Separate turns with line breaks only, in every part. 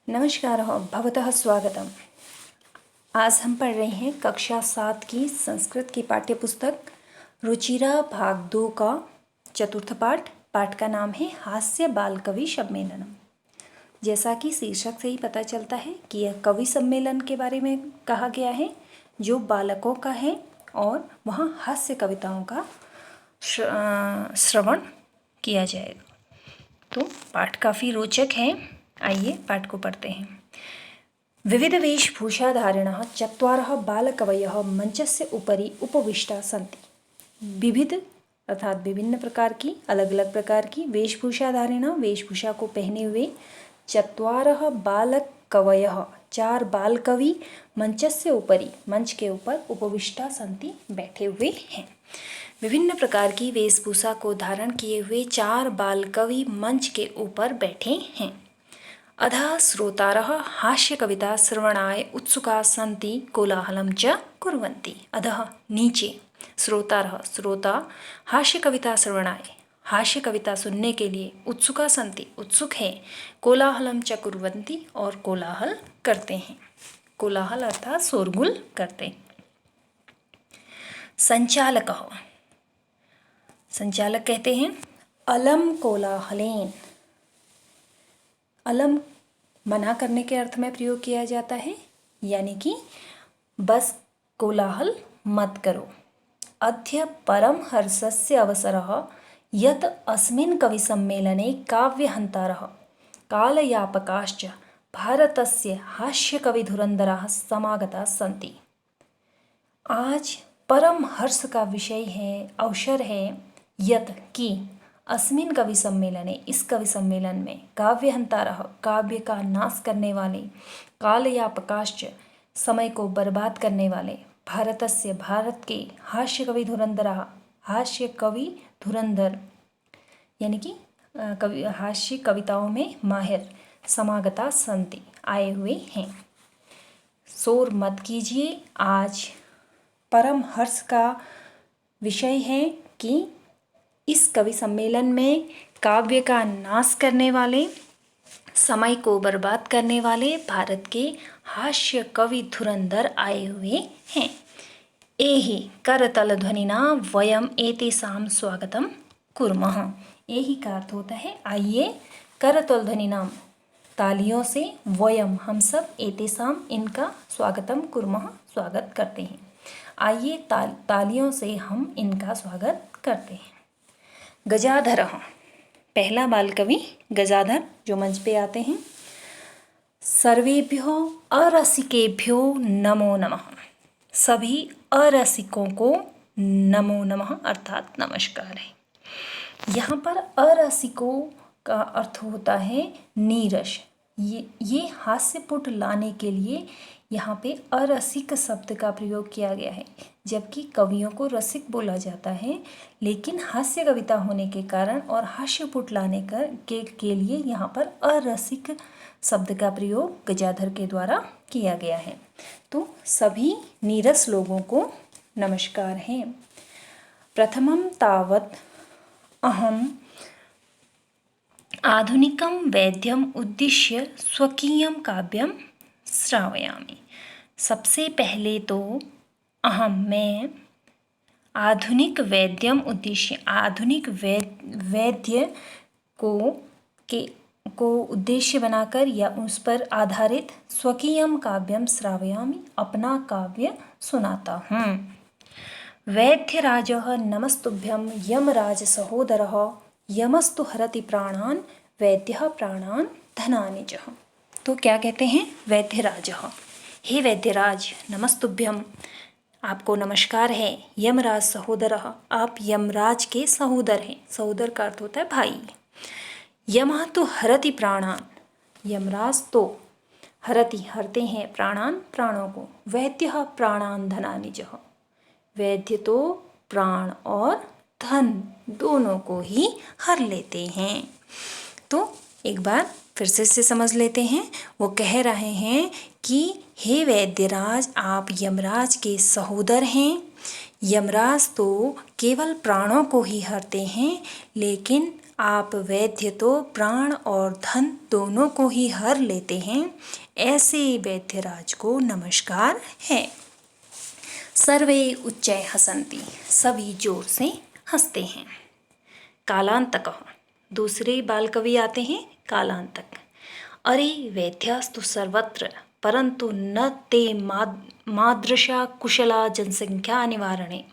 नमस्कार भवतः स्वागतम। आज हम पढ़ रहे हैं कक्षा 7 की संस्कृत की पाठ्यपुस्तक रुचिरा भाग 2 का चतुर्थ पाठ का नाम है हास्य बाल कवि सम्मेलनम। जैसा कि शीर्षक से ही पता चलता है कि यह कवि सम्मेलन के बारे में कहा गया है जो बालकों का है और वहाँ हास्य कविताओं का श्रवण किया जाएगा। तो पाठ काफ़ी रोचक है। आइए पाठ को पढ़ते हैं। विविध वेशभूषाधारिणः चत्वारः बालकवयः मंचस्य उपरि उपविष्टा सन्ति। विविध अर्थात विभिन्न प्रकार की, अलग अलग प्रकार की वेशभूषाधारिणः वेशभूषा को पहने हुए, चत्वारः बालकवयः चार बाल कवि मंचस्य उपरि मंच के ऊपर उपविष्टा सन्ति बैठे हुए हैं। विभिन्न प्रकार की वेशभूषा को धारण किए हुए चार बाल कवि मंच के ऊपर बैठे हैं। अधः श्रोतारः हास्य कविता श्रवणाय उत्सुका सन्ति कोलाहलं च कुर्वन्ति। अधः नीचे, श्रोता हास्य कविता श्रवणाय हास्य कविता सुनने के लिए, उत्सुका सन्ति उत्सुक है, कोलाहलं च कुर्वन्ति और कोलाहल करते हैं। कोलाहल अर्थात शोरगुल करते हैं। संचालक कहते हैं अलम कोलाहलेन। अलम मना करने के अर्थ में प्रयोग किया जाता है, यानी कि बस कोलाहल मत करो। अद्य परम हर्षस्य अवसरः यत् अस्मिन् कविसम्मेलने काव्यहन्तारः कालयापकाश्च भारतस्य हास्यकविधुरन्धराः समागताः सन्ति। आज परम हर्ष का विषय है, अवसर है, यत् कि अस्मिन कवि सम्मेलने इस कवि सम्मेलन में काव्यहंतारः काव्य का नाश करने वाले, कालयापकाश्च समय को बर्बाद करने वाले, भारतस्य भारत के हास्य कवि धुरंधरः हास्य कवि धुरंधर यानी कि हास्य कविताओं में माहिर समागता सन्ति आए हुए हैं। शोर मत कीजिए। आज परम हर्ष का विषय है कि इस कवि सम्मेलन में काव्य का नाश करने वाले, समय को बर्बाद करने वाले भारत के हास्य कवि धुरंधर आए हुए हैं। एहि करतल ध्वनिना वयम एतेषां स्वागतम कुर्मः। एहि का अर्थ होता है आइए, करतल ध्वनिनाम तालियों से, वयम हम सब, एतेषां इनका, स्वागतम कुर्मः स्वागत करते हैं। आइए तालियों से हम इनका स्वागत करते हैं। गजाधर, पहला बाल कवि गजाधर जो मंच पे आते हैं। सर्वेभ्यो अरसिकेभ्यो नमो नमः। सभी अरसिकों को नमो नमः अर्थात नमस्कार है। यहाँ पर अरसिकों का अर्थ होता है नीरस। ये हास्यपुट लाने के लिए यहाँ पे अरसिक शब्द का प्रयोग किया गया है, जबकि कवियों को रसिक बोला जाता है, लेकिन हास्य कविता होने के कारण और हास्यपुट लाने के लिए यहाँ पर अरसिक शब्द का प्रयोग गजाधर के द्वारा किया गया है। तो सभी नीरस लोगों को नमस्कार है। प्रथमं तावत् अहम आधुनिकं वैद्यम उद्दिश्य स्वकीयं काव्यम श्रावयामि। सबसे पहले तो मैं आधुनिक वैद्यम उद्देश्य, आधुनिक वैद्य को उद्देश्य बनाकर या उस पर आधारित स्वकीयम काव्यम श्रावयामि अपना काव्य सुनाता हूँ। वैद्यराजः नमस्तुभ्यं यमराज सहोदरः यमस्तु हरति प्राणान् वैद्यः प्राणान् धनानि च। तो क्या कहते हैं वैद्यराज, हे वैद्यराज नमस्तुभ्यम आपको नमस्कार है। यमराज सहोदरः आप यमराज के सहोदर हैं। सहोदर का अर्थ होता है भाई। यमः तो हरति प्राणान, यमराज तो हरति हरते हैं प्राणान प्राणों को, वैद्यः प्राणान धनानि च वैद्य तो प्राण और धन दोनों को ही हर लेते हैं। तो एक बार फिर से समझ लेते हैं। वो कह रहे हैं कि हे वैद्यराज आप यमराज के सहोदर हैं। यमराज तो केवल प्राणों को ही हरते हैं, लेकिन आप वैद्य तो प्राण और धन दोनों को ही हर लेते हैं, ऐसे वैद्यराज को नमस्कार है। सर्वे उच्चै हसन्ति, सभी जोर से हंसते हैं। कालांतकः, दूसरे बाल कवि आते हैं कालांतक। अरे वैद्यास्तु सर्वत्र परंतु न ते मादृशा कुशला जनसंख्या निवारणे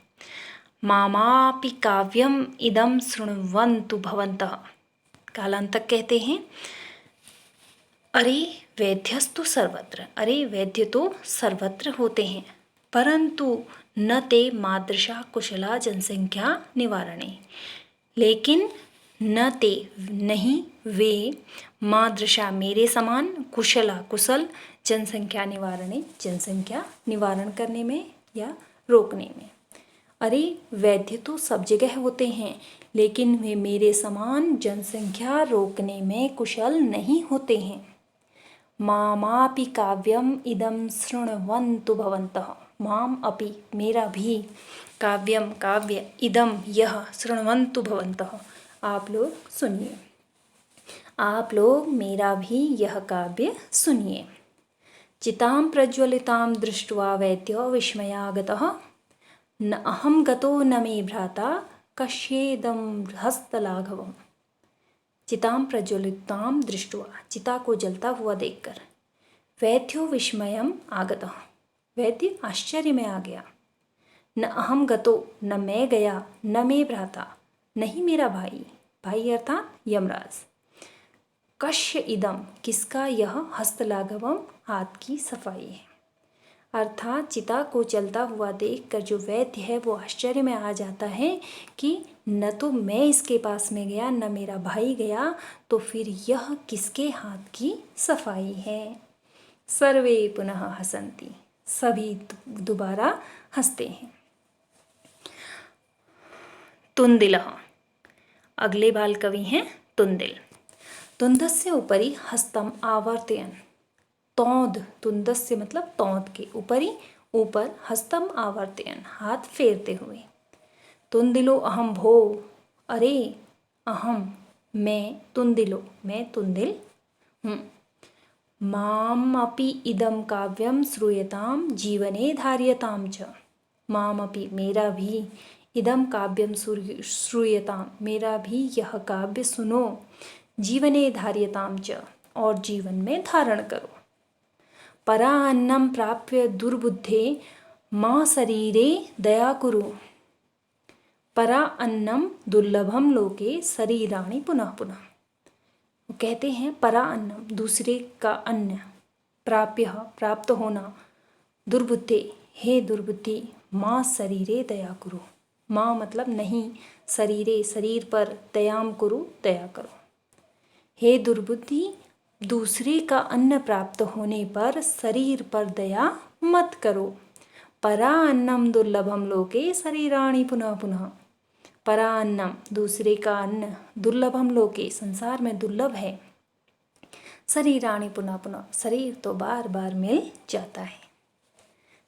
मामापि काव्यम इदम शृण्वन्तु भवन्तः। कालांतक कहते हैं, अरे वैद्यस्तु सर्वत्र, अरे वैद्य तो सर्वत्र होते हैं, परंतु न ते मादृशा कुशला जनसंख्या निवारणे, लेकिन न ते नहीं वे मादृशा मेरे समान कुशला कुशल जनसंख्या निवारणे जनसंख्या निवारण करने में या रोकने में। अरे वैद्य तो सब जगह होते हैं, लेकिन वे मेरे समान जनसंख्या रोकने में कुशल नहीं होते हैं। मामापि काव्यम इदम शृण्वन्तु भवन्तः, माम अपि मेरा भी, काव्यम काव्य, इदम यह, शृण्वन्तु भवन्तः आप लोग सुनिए, आप लोग मेरा भी यह काव्य सुनिए। चितां प्रज्वलितां दृष्ट्वा वैद्यो विस्मयागतः, न अहं गतो न मे भ्राता कस्येदं हस्तलाघवम्। चितां प्रज्वलितां दृष्ट्वा, चिता को जलता हुआ देखकर, वैद्यो विस्मयम् आगतः, वैद्य आश्चर्य में आ गया। न अहम गतो, न मैं गया, न मे भ्राता, नहीं मेरा भाई, भाई अर्थात यमराज। कस्य इदम, किसका यह, हस्तलाघवम हाथ की सफाई है। अर्थात चिता को जलता हुआ देखकर जो वैद्य है वो आश्चर्य में आ जाता है कि न तो मैं इसके पास में गया, न मेरा भाई गया, तो फिर यह किसके हाथ की सफाई है। सर्वे पुनः हसन्ति, सभी दोबारा हंसते हैं। तुंदिलः, अगले बाल कवि हैं तुंदिल। तुंदस्य उपरि हस्तम आवर्तयन्, तौंद, तुंदस्य मतलब तौंद के, उपरि ऊपर, हस्तम आवर्तयन हाथ फेरते हुए। तुंदिलो अहम भो, अरे अहम मैं, तुंदिलो मैं तुंदिल हूँ। माम अपि इदम काव्यम श्रूयताम जीवने धार्यताम च, माम अपि मेरा भी, इदम काव्यम श्रूयताम मेरा भी यह काव्य सुनो, जीवने धार्यताम च और जीवन में धारण करो। परा अन्नम प्राप्य दुर्बुद्धे माँ शरीरे दया कुरु, परा अन्नम दुर्लभम लोके शरीराणि पुनः पुनः। वो कहते हैं परा अन्नम, दूसरे का अन्न, प्राप्य प्राप्त होना, दुर्बुद्धे हे दुर्बुद्धि, माँ शरीरे दया कुरु, माँ मतलब नहीं, शरीरे शरीर पर, दयाम कुरु दया करो। हे दुर्बुद्धि, दूसरे का अन्न प्राप्त होने पर शरीर पर दया मत करो। परा अन्नम दुर्लभम लोके शरीराणि पुनः पुनः, परा अन्नम दूसरे का अन्न, दुर्लभम लोके संसार में दुर्लभ है, शरीराणि पुनः पुनः शरीर तो बार बार मिल जाता है।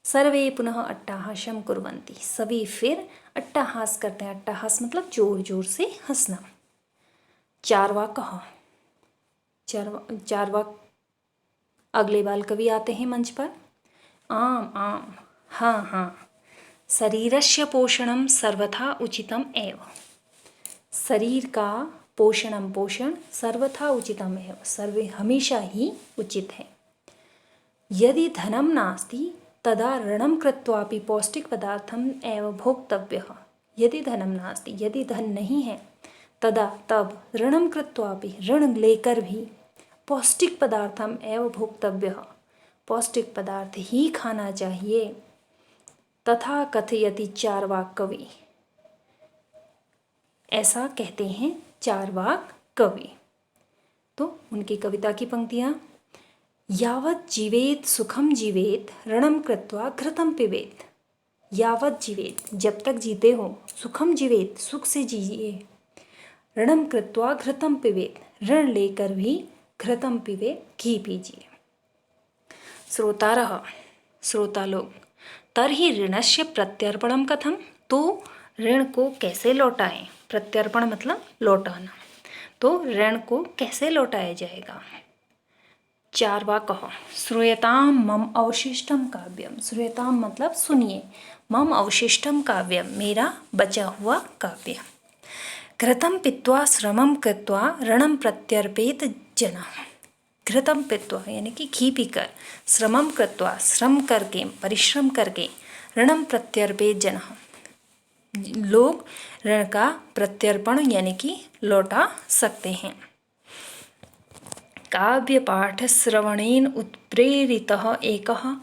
सर्वे पुनः अट्टाहासम कुर्वन्ति, सभी फिर अट्टाहास करते हैं। अट्टाहास मतलब जोर जोर से हंसना। चार्वाकः, चार्वाक अगले बाल कवि आते हैं मंच पर। आम आम, हाँ हाँ, शरीरस्य पोषणम सर्वथा उचितम एव, शरीर का पोषणम पोषण सर्वथा उचितम एव सर्वे हमेशा ही उचित है। यदि धनम नास्ति तदा ऋणम कृत्वापि पौष्टिक पदार्थम एव भोक्तव्यः, यदि धनम नास्ति, यदि धन नहीं है, तदा तब ऋणम कृत्वापि ऋण लेकर भी, पौष्टिक पदार्थम एव भोक्तव्यः पौष्टिक पदार्थ ही खाना चाहिए। तथा कथयति चार्वाक कवि, ऐसा कहते हैं चार्वाक कवि। तो उनकी कविता की पंक्तियाँ, यावत जीवेत सुखम जीवेत ऋणम कृत्वा घृतम पिबेत, यावत जीवेत जब तक जीते हो, सुखम जीवेत सुख से जिए, ऋणम कृत्वा घृतम पिबेत ऋण लेकर भी घृतम पिबेत घी पीजिए। श्रोतारः, श्रोता लोग, तर्हि ऋणस्य प्रत्यर्पणम कथम, तो ऋण को कैसे लौटाएं, प्रत्यर्पण मतलब लौटाना। तो ऋण को कैसे लौटाया जाएगा। चार्वाकः श्रूयतां मम अवशिष्टं काव्यम। श्रूयताम मतलब सुनिए, मम अवशिष्टं काव्यम मेरा बचा हुआ काव्य। घृतं पीत्वा श्रमं कृत्वा ऋणं प्रत्यर्पयेत जनः। घृतं पीत्वा यानी कि घी पीकर, श्रमं कृत्वा श्रम करके, परिश्रम करके, ऋणं प्रत्यर्पयेत जनः लोग ऋण का प्रत्यर्पण यानी कि लौटा सकते हैं। काव्यपाठश्रवणेन उत्प्रेरितः एकः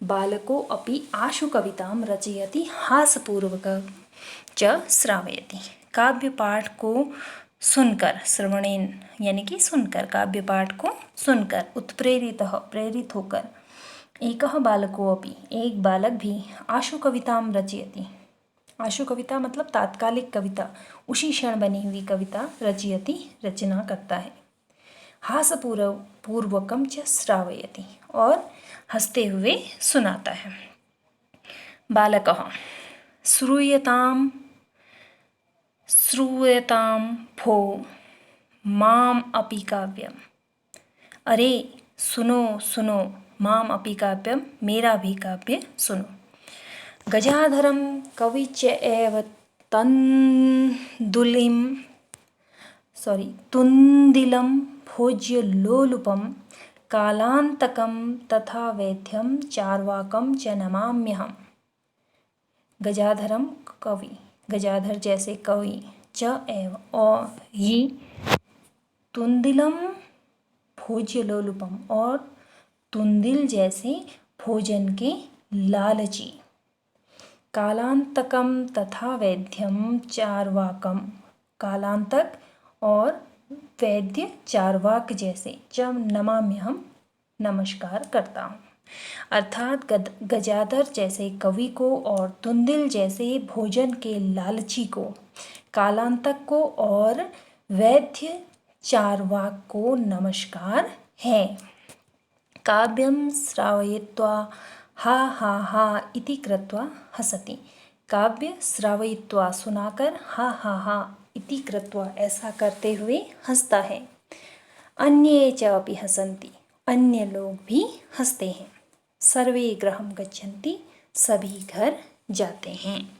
बालको अपि आशु कवितां रचयति हासपूर्वकं च श्रावयति। काव्य पाठ को सुनकर, श्रवणेन यानी कि सुनकर, काव्य पाठ को सुनकर, उत्प्रेरितः प्रेरित होकर, एकः बालको अपि एक बालक भी आशु कवितां रचयति। आशु कविता मतलब तात्कालिक कविता, उसी क्षण बनी हुई कविता रचयति रचना करता है। हासपूर्वकम च श्रावयति और हंसते हुए सुनाता है। बालकः श्रूयतां भो माम अपि काव्यम। अरे सुनो सुनो, माम अपि काव्यम मेरा भी काव्य सुनो। गजाधरं कविच एव तुन्दिलं भोज्य लोलुपं कालांतकं तथा वेद्यं चार्वाकं च नमाम्यहम्। गजाधरम कवि, गजाधर जैसे कवि, च एव और ही, तुन्दिलम भोज्य लोलुपम और तुन्दिल जैसे भोजन के लालची, कालांतकम तथा वैद्यम चार्वाकम कालांतक और वैद्य चार्वाक जैसे, जब नमाम्य हम नमस्कार करता हूँ। अर्थात गजाधर जैसे कवि को और तुंदिल जैसे भोजन के लालची को, कालांतक को और वैद्य चार्वाक को नमस्कार है। काव्यम श्रावयित्वा हा हा हा इति कृत्वा हसति। काव्य श्रावयित्वा सुनाकर, हा हा हा इति कृत्वा ऐसा करते हुए हंसता है। अन्ये च अपि हसन्ति, अन्य लोग भी हंसते हैं। सर्वे गृहं गच्छन्ति, सभी घर जाते हैं।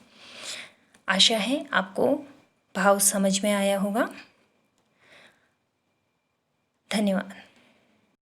आशा है आपको भाव समझ में आया होगा। धन्यवाद।